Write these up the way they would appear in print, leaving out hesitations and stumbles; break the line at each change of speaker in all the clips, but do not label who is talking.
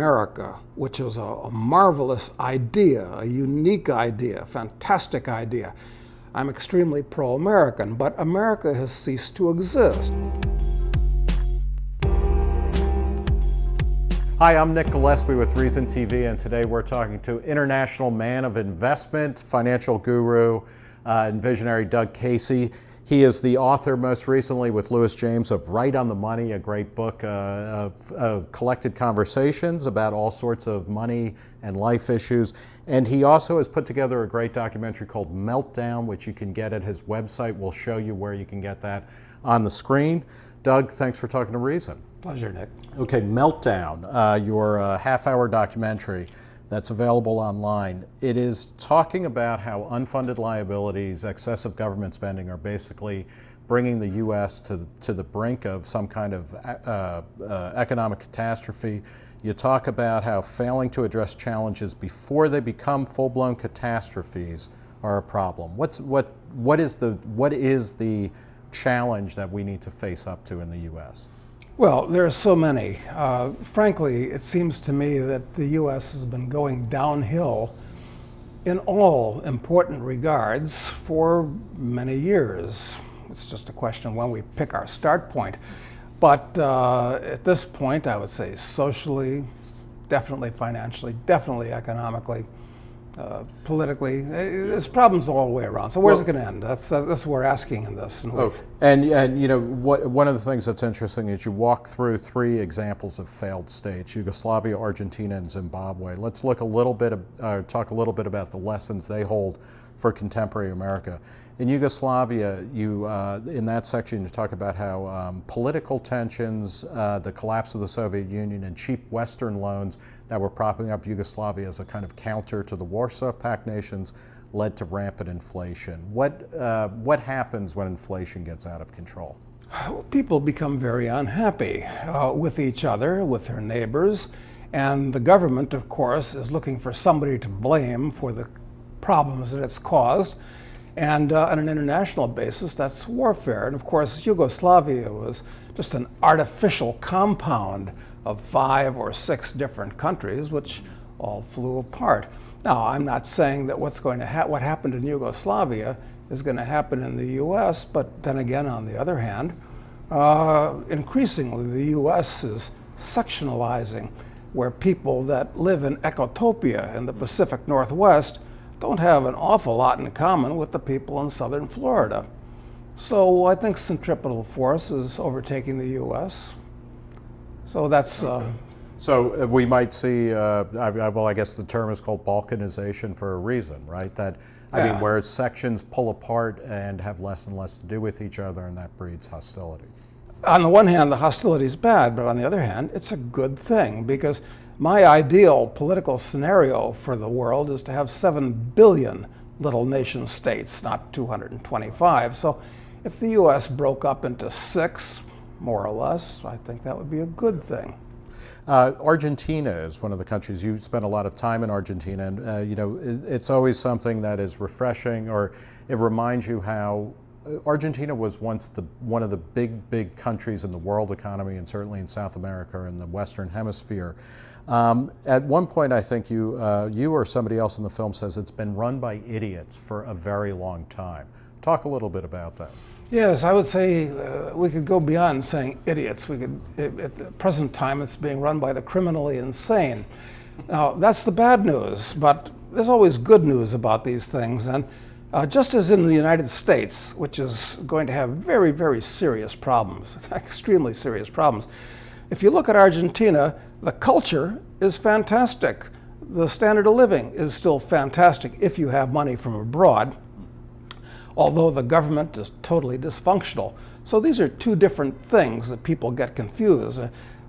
America, which is a marvelous idea, a unique idea, fantastic idea. I'm extremely pro-American, but America has ceased to exist.
Hi, I'm Nick Gillespie with Reason TV, and today we're talking to international man of investment, financial guru, and visionary Doug Casey. He is the author, most recently with Lewis James, of Right on the Money, a great book of collected conversations about all sorts of money and life issues. And he also has put together a great documentary called Meltdown, which you can get at his website. We'll show you where you can get that on the screen. Doug, thanks for talking to Reason.
Pleasure, Nick.
Okay, Meltdown, your half-hour documentary that's available online. It is talking about how unfunded liabilities, excessive government spending are basically bringing the U.S. to the brink of some kind of economic catastrophe. You talk about how failing to address challenges before they become full-blown catastrophes are a problem. What is the challenge that we need to face up to in the U.S.?
Well, there are so many. Frankly, it seems to me that the U.S. has been going downhill in all important regards for many years. It's just a question of when we pick our start point. But at this point, I would say socially, definitely financially, definitely economically, politically, there's problems all the way around. So where's it going to end? That's what we're asking in this.
And you know, one of the things that's interesting is you walk through three examples of failed states: Yugoslavia, Argentina, and Zimbabwe. Let's look a little bit, talk a little bit about the lessons they hold for contemporary America. In Yugoslavia, in that section, you talk about how political tensions, the collapse of the Soviet Union, and cheap Western loans that were propping up Yugoslavia as a kind of counter to the Warsaw Pact nations led to rampant inflation. What happens when inflation gets out of control?
People become very unhappy with each other, with their neighbors, and the government, of course, is looking for somebody to blame for the problems that it's caused. And on an international basis, that's warfare. And of course, Yugoslavia was just an artificial compound of 5 or 6 different countries, which all flew apart. Now, I'm not saying that what happened in Yugoslavia is going to happen in the U.S., but then again, on the other hand, increasingly the U.S. is sectionalizing, where people that live in Ecotopia in the Pacific Northwest don't have an awful lot in common with the people in southern Florida. So I think centripetal force is overtaking the U.S. So that's...
So we might see, well, I guess the term is called balkanization for a reason, right? I mean, where sections pull apart and have less and less to do with each other, and that breeds hostility.
On the one hand, the hostility is bad, but on the other hand, it's a good thing, because my ideal political scenario for the world is to have 7 billion little nation states, not 225. So if the U.S. broke up into 6, more or less, I think that would be a good thing.
Argentina is one of the countries. You spent a lot of time in Argentina, and you know, it's always something that is refreshing, or it reminds you how Argentina was once one of the big countries in the world economy, and certainly in South America and the Western Hemisphere. At one point, I think you or somebody else in the film says it's been run by idiots for a very long time. Talk a little bit about that.
Yes, I would say we could go beyond saying idiots. At the present time, it's being run by the criminally insane. Now, that's the bad news, but there's always good news about these things. And just as in the United States, which is going to have very, very serious problems, extremely serious problems, if you look at Argentina, the culture is fantastic. The standard of living is still fantastic if you have money from abroad, although the government is totally dysfunctional. So these are two different things that people get confused.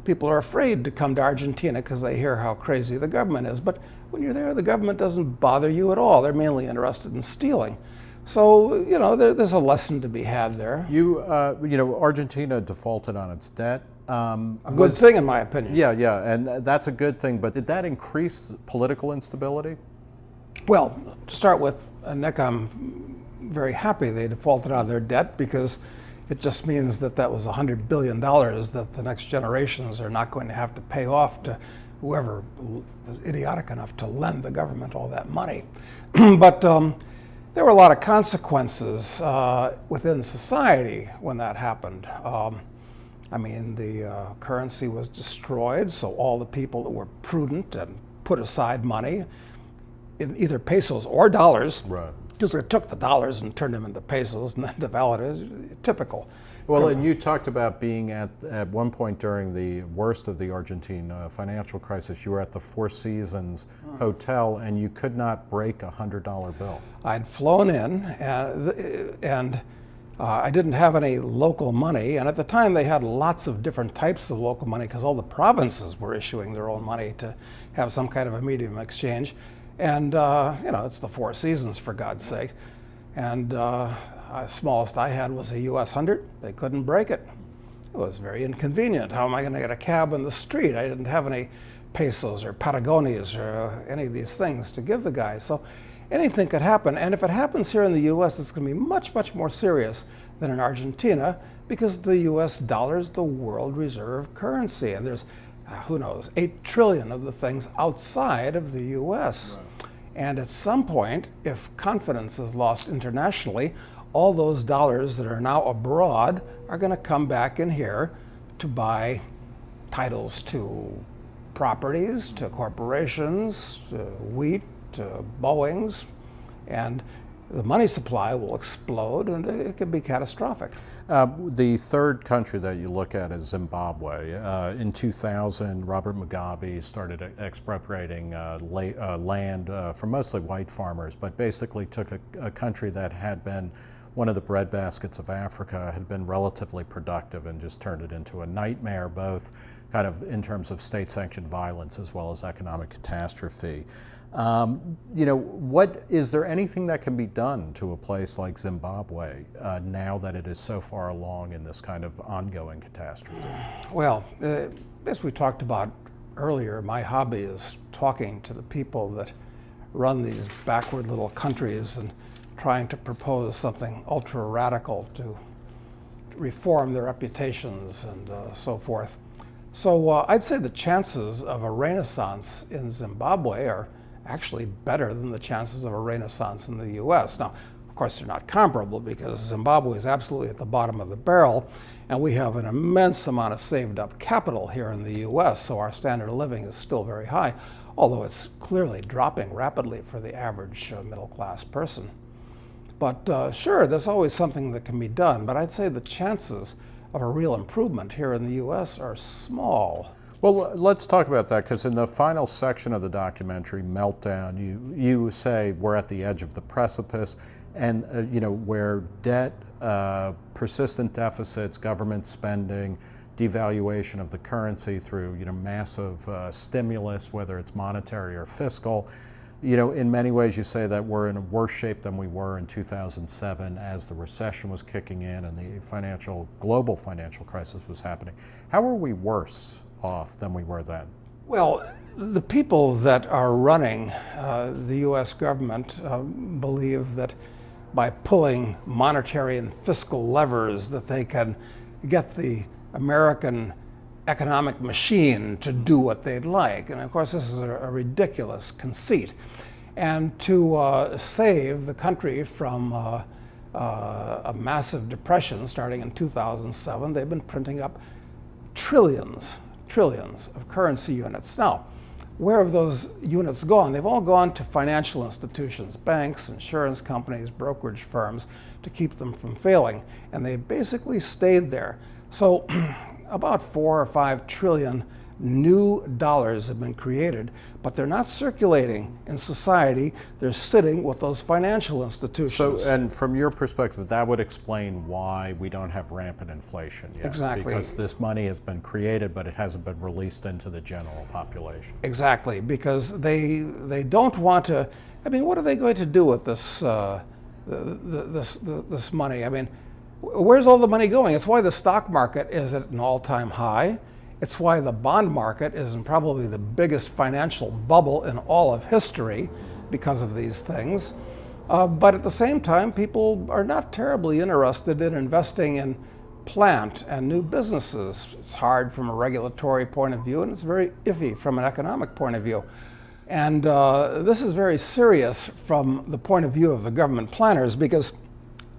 People are afraid to come to Argentina because they hear how crazy the government is. But when you're there, the government doesn't bother you at all. They're mainly interested in stealing. So, you know, there's a lesson to be had there.
You know, Argentina defaulted on its debt.
A good thing, in my opinion.
Yeah, and that's a good thing. But did that increase political instability?
Well, to start with, Nick, I'm very happy they defaulted on their debt, because it just means that was $100 billion that the next generations are not going to have to pay off to whoever was idiotic enough to lend the government all that money. But there were a lot of consequences within society when that happened. I mean, the currency was destroyed, so all the people that were prudent and put aside money in either pesos or dollars, because they took the dollars and turned them into pesos and then devalued it. Typical.
Well, and you talked about being at one point during the worst of the Argentine financial crisis, you were at the Four Seasons Hotel and you could not break a $100 bill.
I'd flown in and I didn't have any local money, and at the time they had lots of different types of local money because all the provinces were issuing their own money to have some kind of a medium of exchange. And it's the Four Seasons, for God's sake. And smallest I had was a US 100. They couldn't break it. It was very inconvenient. How am I going to get a cab in the street? I didn't have any pesos or Patagonias or any of these things to give the guy. So anything could happen. And if it happens here in the US, it's going to be much, much more serious than in Argentina because the US dollar is the world reserve currency. And there's, who knows, 8 trillion of the things outside of the US. Right. And at some point, if confidence is lost internationally, all those dollars that are now abroad are going to come back in here to buy titles to properties, to corporations, to wheat, to Boeings, and the money supply will explode and it could be catastrophic.
The third country that you look at is Zimbabwe. In 2000, Robert Mugabe started expropriating land from mostly white farmers, but basically took a country that had been one of the breadbaskets of Africa, had been relatively productive, and just turned it into a nightmare, both kind of in terms of state-sanctioned violence as well as economic catastrophe. What is there anything that can be done to a place like Zimbabwe now that it is so far along in this kind of ongoing catastrophe? Well,
as we talked about earlier, my hobby is talking to the people that run these backward little countries and trying to propose something ultra radical to reform their reputations and so forth. So I'd say the chances of a renaissance in Zimbabwe are actually better than the chances of a renaissance in the US. Now, of course, they're not comparable because Zimbabwe is absolutely at the bottom of the barrel, and we have an immense amount of saved up capital here in the US, so our standard of living is still very high, although it's clearly dropping rapidly for the average middle class person. But sure, there's always something that can be done, but I'd say the chances of a real improvement here in the US are small.
Well, let's talk about that, because in the final section of the documentary, Meltdown, you say we're at the edge of the precipice, and where debt, persistent deficits, government spending, devaluation of the currency through massive stimulus, whether it's monetary or fiscal. In many ways you say that we're in a worse shape than we were in 2007 as the recession was kicking in and the global financial crisis was happening. How are we worse off than we were then?
Well, the people that are running the US government believe that by pulling monetary and fiscal levers that they can get the American economic machine to do what they'd like. And of course, this is a ridiculous conceit. And to save the country from a massive depression starting in 2007, they've been printing up trillions of currency units. Now, where have those units gone? They've all gone to financial institutions, banks, insurance companies, brokerage firms, to keep them from failing. And they basically stayed there. So about 4 or 5 trillion new dollars have been created, but they're not circulating in society. They're sitting with those financial institutions.
So, and from your perspective, that would explain why we don't have rampant inflation yet.
Exactly.
Because this money has been created, but it hasn't been released into the general population.
Exactly, because they don't want to. I mean, what are they going to do with this this money? I mean, where's all the money going? It's why the stock market is at an all-time high. It's why the bond market is in probably the biggest financial bubble in all of history because of these things. But at the same time, people are not terribly interested in investing in plant and new businesses. It's hard from a regulatory point of view, and it's very iffy from an economic point of view. And this is very serious from the point of view of the government planners, because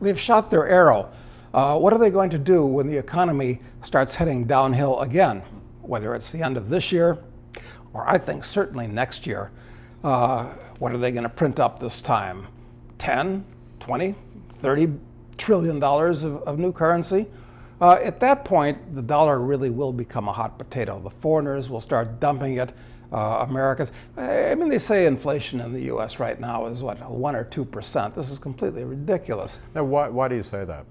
they've shot their arrow. What are they going to do when the economy starts heading downhill again? Whether it's the end of this year, or I think certainly next year. What are they going to print up this time? 10, 20, 30 trillion dollars of new currency? At that point, the dollar really will become a hot potato. The foreigners will start dumping it. Americans, I mean, they say inflation in the U.S. right now is what, 1 or 2%. This is completely ridiculous.
Now, why do you say that?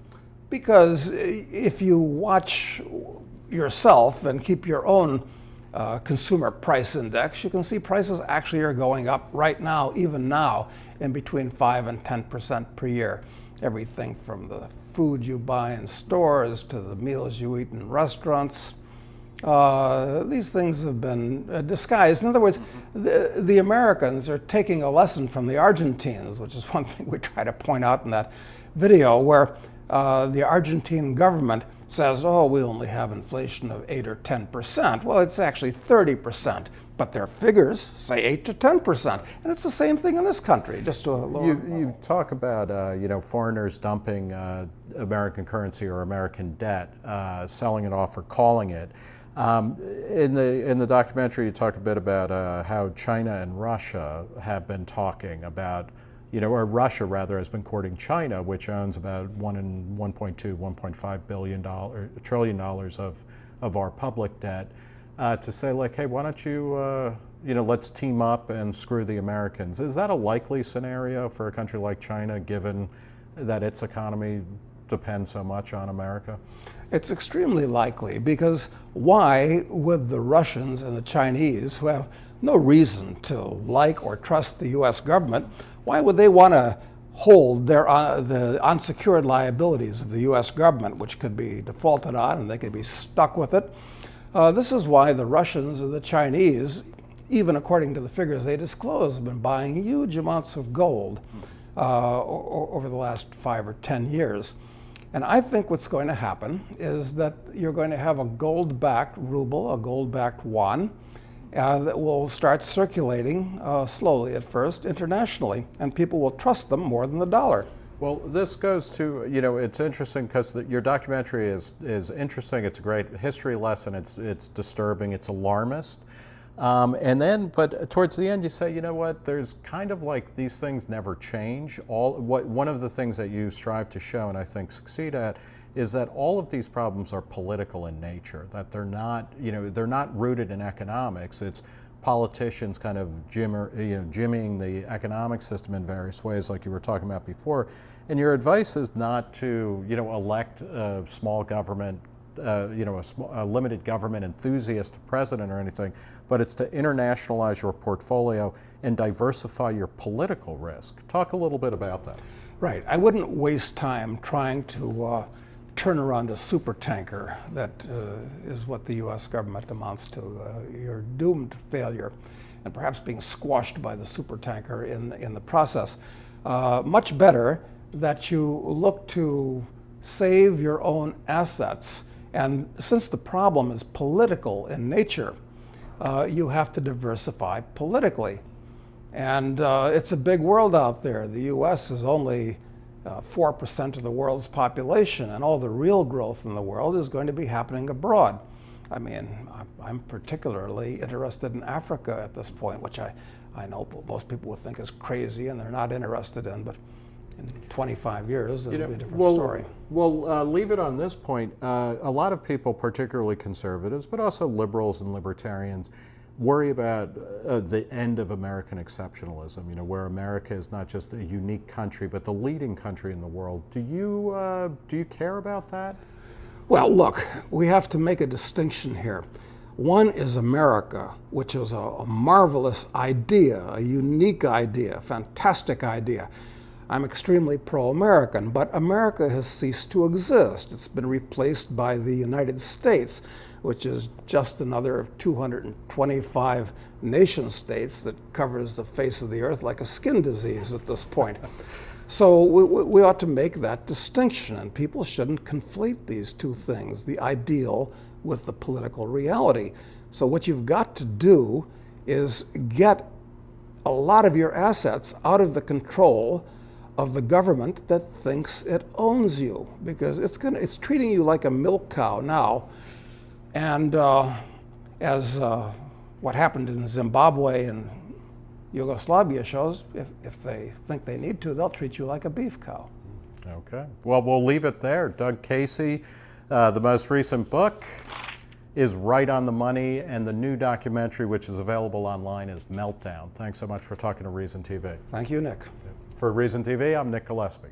Because if you watch yourself and keep your own consumer price index, you can see prices actually are going up right now, even now, in between 5 and 10% per year. Everything from the food you buy in stores to the meals you eat in restaurants. These things have been disguised. In other words, the Americans are taking a lesson from the Argentines, which is one thing we try to point out in that video, where the Argentine government says, oh, we only have inflation of 8 or 10%. Well, it's actually 30%, but their figures say 8 to 10%. And it's the same thing in this country, just to a lower level.
You talk about foreigners dumping American currency or American debt, selling it off or calling it. In the documentary, you talk a bit about how China and Russia have been talking about, or Russia rather has been courting China, which owns about $1.2, $1.5 trillion of our public debt, to say like, hey, why don't you, let's team up and screw the Americans. Is that a likely scenario for a country like China, given that its economy depends so much on America?
It's extremely likely, because why would the Russians and the Chinese, who have no reason to like or trust the U.S. government, why would they want to hold the unsecured liabilities of the U.S. government, which could be defaulted on and they could be stuck with it? This is why the Russians and the Chinese, even according to the figures they disclose, have been buying huge amounts of gold over the last 5 or 10 years. And I think what's going to happen is that you're going to have a gold-backed ruble, a gold-backed yuan, that will start circulating slowly at first internationally, and people will trust them more than the dollar.
Well, this goes to, it's interesting because your documentary is interesting. It's a great history lesson. It's disturbing. It's alarmist. But towards the end, you say, you know what? There's kind of like these things never change. One of the things that you strive to show, and I think succeed at, is that all of these problems are political in nature. That they're not, they're not rooted in economics. It's politicians kind of jimmying the economic system in various ways, like you were talking about before. And your advice is not to, elect a small government. A limited government enthusiast president or anything, but it's to internationalize your portfolio and diversify your political risk. Talk a little bit about that.
Right. I wouldn't waste time trying to turn around a supertanker. That is what the U.S. government amounts to. You're doomed to failure and perhaps being squashed by the supertanker in the process. Much better that you look to save your own assets. And since the problem is political in nature, you have to diversify politically. And it's a big world out there. The U.S. is only 4% of the world's population, and all the real growth in the world is going to be happening abroad. I mean, I'm particularly interested in Africa at this point, which I know most people would think is crazy and they're not interested in, but in 25 years, it'll be a different story.
Well, leave it on this point. A lot of people, particularly conservatives, but also liberals and libertarians, worry about the end of American exceptionalism, where America is not just a unique country, but the leading country in the world. Do you care about that?
Well, look, we have to make a distinction here. One is America, which is a marvelous idea, a unique idea, a fantastic idea. I'm extremely pro-American, but America has ceased to exist. It's been replaced by the United States, which is just another of 225 nation states that covers the face of the earth like a skin disease at this point. So we ought to make that distinction, and people shouldn't conflate these two things, the ideal with the political reality. So what you've got to do is get a lot of your assets out of the control of the government that thinks it owns you, because it's treating you like a milk cow now. And as what happened in Zimbabwe and Yugoslavia shows, if they think they need to, they'll treat you like a beef cow.
Okay. Well, we'll leave it there. Doug Casey, the most recent book is Right on the Money, and the new documentary, which is available online, is Meltdown. Thanks so much for talking to Reason TV.
Thank you, Nick.
For Reason TV, I'm Nick Gillespie.